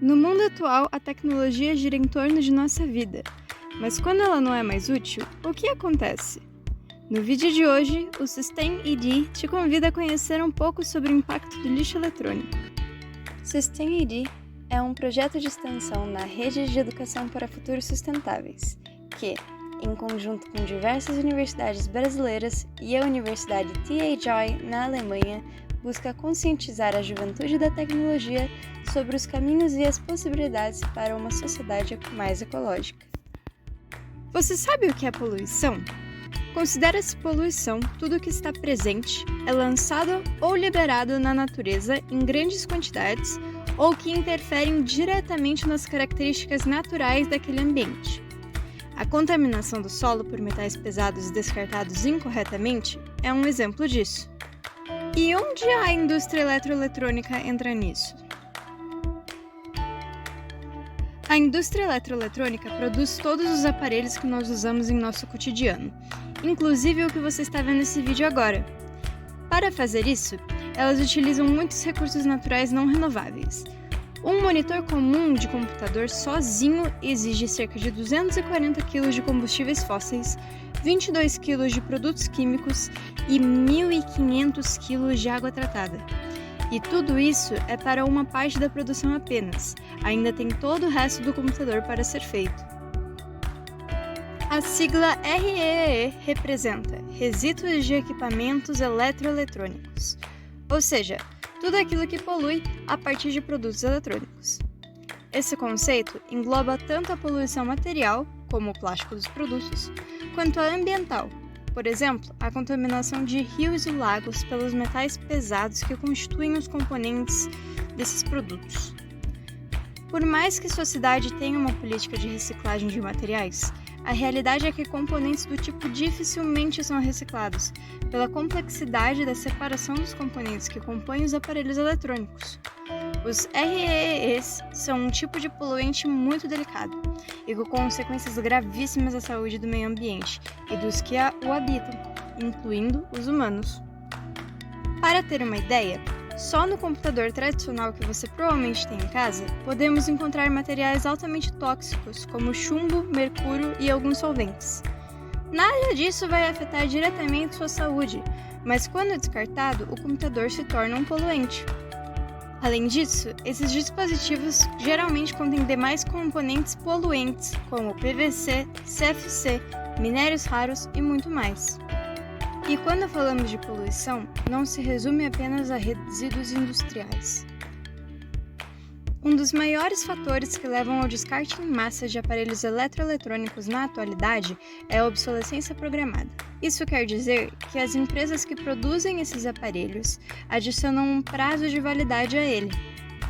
No mundo atual, a tecnologia gira em torno de nossa vida, mas quando ela não é mais útil, o que acontece? No vídeo de hoje, o SustainED te convida a conhecer um pouco sobre o impacto do lixo eletrônico. SustainED é um projeto de extensão na Rede de Educação para Futuros Sustentáveis, que, em conjunto com diversas universidades brasileiras e a Universidade THI na Alemanha, busca conscientizar a juventude da tecnologia sobre os caminhos e as possibilidades para uma sociedade mais ecológica. Você sabe o que é poluição? Considera-se poluição tudo que está presente, é lançado ou liberado na natureza em grandes quantidades ou que interferem diretamente nas características naturais daquele ambiente. A contaminação do solo por metais pesados descartados incorretamente é um exemplo disso. E onde a indústria eletroeletrônica entra nisso? A indústria eletroeletrônica produz todos os aparelhos que nós usamos em nosso cotidiano, inclusive o que você está vendo nesse vídeo agora. Para fazer isso, elas utilizam muitos recursos naturais não renováveis. Um monitor comum de computador sozinho exige cerca de 240 kg de combustíveis fósseis, 22 kg de produtos químicos e 1.500 kg de água tratada. E tudo isso é para uma parte da produção apenas, ainda tem todo o resto do computador para ser feito. A sigla REEE representa Resíduos de Equipamentos Eletroeletrônicos, ou seja, tudo aquilo que polui a partir de produtos eletrônicos. Esse conceito engloba tanto a poluição material, como o plástico dos produtos, quanto a ambiental, por exemplo, a contaminação de rios e lagos pelos metais pesados que constituem os componentes desses produtos. Por mais que sua cidade tenha uma política de reciclagem de materiais, a realidade é que componentes do tipo dificilmente são reciclados, pela complexidade da separação dos componentes que compõem os aparelhos eletrônicos. Os REEs são um tipo de poluente muito delicado e com consequências gravíssimas à saúde do meio ambiente e dos que o habitam, incluindo os humanos. Para ter uma ideia, só no computador tradicional que você provavelmente tem em casa, podemos encontrar materiais altamente tóxicos, como chumbo, mercúrio e alguns solventes. Nada disso vai afetar diretamente sua saúde, mas quando descartado, o computador se torna um poluente. Além disso, esses dispositivos geralmente contêm demais componentes poluentes, como PVC, CFC, minérios raros e muito mais. E quando falamos de poluição, não se resume apenas a resíduos industriais. Um dos maiores fatores que levam ao descarte em massa de aparelhos eletroeletrônicos na atualidade é a obsolescência programada. Isso quer dizer que as empresas que produzem esses aparelhos adicionam um prazo de validade a ele.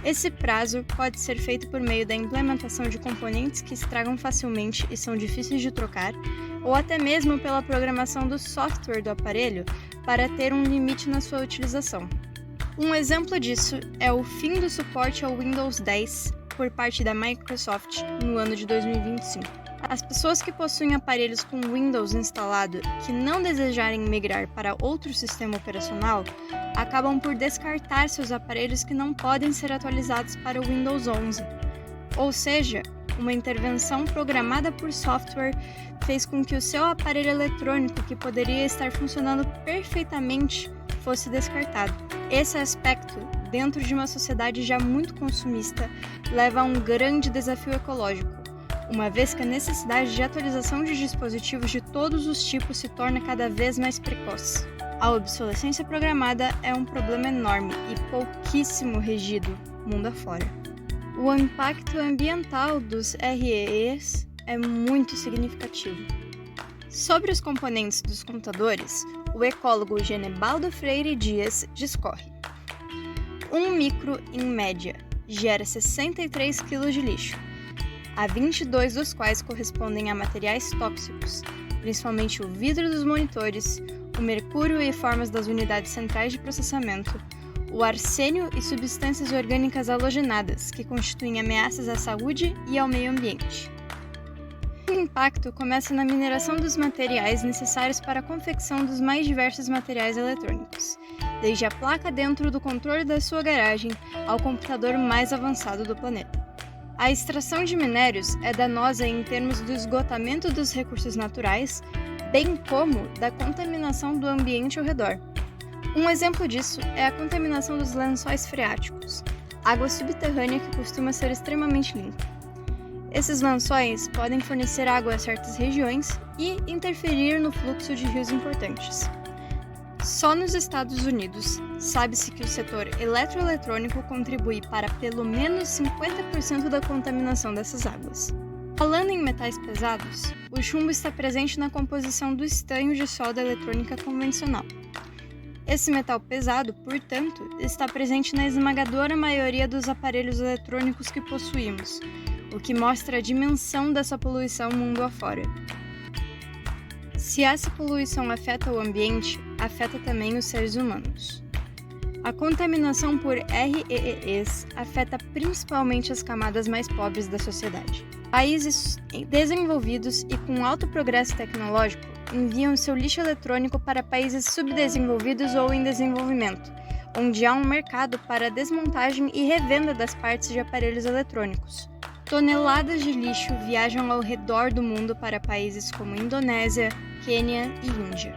Esse prazo pode ser feito por meio da implementação de componentes que estragam facilmente e são difíceis de trocar, ou até mesmo pela programação do software do aparelho para ter um limite na sua utilização. Um exemplo disso é o fim do suporte ao Windows 10 por parte da Microsoft no ano de 2025. As pessoas que possuem aparelhos com Windows instalado que não desejarem migrar para outro sistema operacional acabam por descartar seus aparelhos que não podem ser atualizados para o Windows 11. Ou seja, uma intervenção programada por software fez com que o seu aparelho eletrônico, que poderia estar funcionando perfeitamente, fosse descartado. Esse aspecto, dentro de uma sociedade já muito consumista, leva a um grande desafio ecológico, uma vez que a necessidade de atualização de dispositivos de todos os tipos se torna cada vez mais precoce. A obsolescência programada é um problema enorme e pouquíssimo regido mundo afora. O impacto ambiental dos REEs é muito significativo. Sobre os componentes dos computadores, o ecólogo Genebaldo Freire Dias discorre. Um micro, em média, gera 63 kg de lixo, a 22 dos quais correspondem a materiais tóxicos, principalmente o vidro dos monitores, o mercúrio e formas das unidades centrais de processamento, o arsênio e substâncias orgânicas halogenadas, que constituem ameaças à saúde e ao meio ambiente. O impacto começa na mineração dos materiais necessários para a confecção dos mais diversos materiais eletrônicos, desde a placa dentro do controle da sua garagem ao computador mais avançado do planeta. A extração de minérios é danosa em termos do esgotamento dos recursos naturais, bem como da contaminação do ambiente ao redor. Um exemplo disso é a contaminação dos lençóis freáticos, água subterrânea que costuma ser extremamente limpa. Esses lençóis podem fornecer água a certas regiões e interferir no fluxo de rios importantes. Só nos Estados Unidos, sabe-se que o setor eletroeletrônico contribui para pelo menos 50% da contaminação dessas águas. Falando em metais pesados, o chumbo está presente na composição do estanho de solda eletrônica convencional. Esse metal pesado, portanto, está presente na esmagadora maioria dos aparelhos eletrônicos que possuímos, o que mostra a dimensão dessa poluição mundo afora. Se essa poluição afeta o ambiente, afeta também os seres humanos. A contaminação por REEs afeta principalmente as camadas mais pobres da sociedade. Países desenvolvidos e com alto progresso tecnológico enviam seu lixo eletrônico para países subdesenvolvidos ou em desenvolvimento, onde há um mercado para a desmontagem e revenda das partes de aparelhos eletrônicos. Toneladas de lixo viajam ao redor do mundo para países como Indonésia, Quênia e Índia.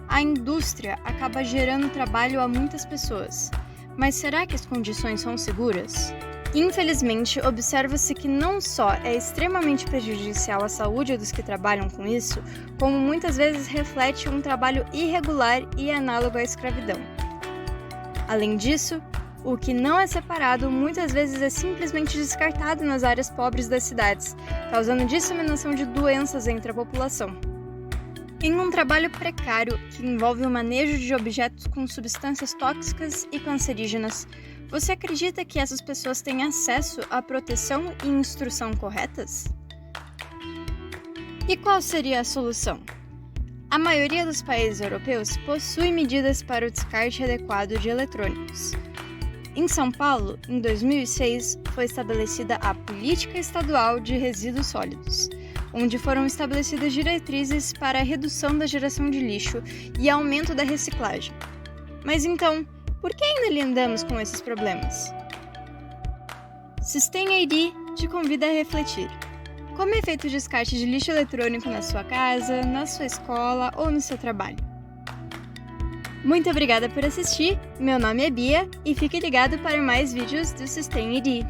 A indústria acaba gerando trabalho a muitas pessoas, mas será que as condições são seguras? Infelizmente, observa-se que não só é extremamente prejudicial à saúde dos que trabalham com isso, como muitas vezes reflete um trabalho irregular e análogo à escravidão. Além disso, o que não é separado muitas vezes é simplesmente descartado nas áreas pobres das cidades, causando disseminação de doenças entre a população. Em um trabalho precário que envolve o manejo de objetos com substâncias tóxicas e cancerígenas, você acredita que essas pessoas têm acesso à proteção e instrução corretas? E qual seria a solução? A maioria dos países europeus possui medidas para o descarte adequado de eletrônicos. Em São Paulo, em 2006, foi estabelecida a Política Estadual de Resíduos Sólidos, onde foram estabelecidas diretrizes para a redução da geração de lixo e aumento da reciclagem. Mas então, por que ainda lidamos com esses problemas? SustainID te convida a refletir. Como é feito o descarte de lixo eletrônico na sua casa, na sua escola ou no seu trabalho? Muito obrigada por assistir, meu nome é Bia e fique ligado para mais vídeos do SustainID.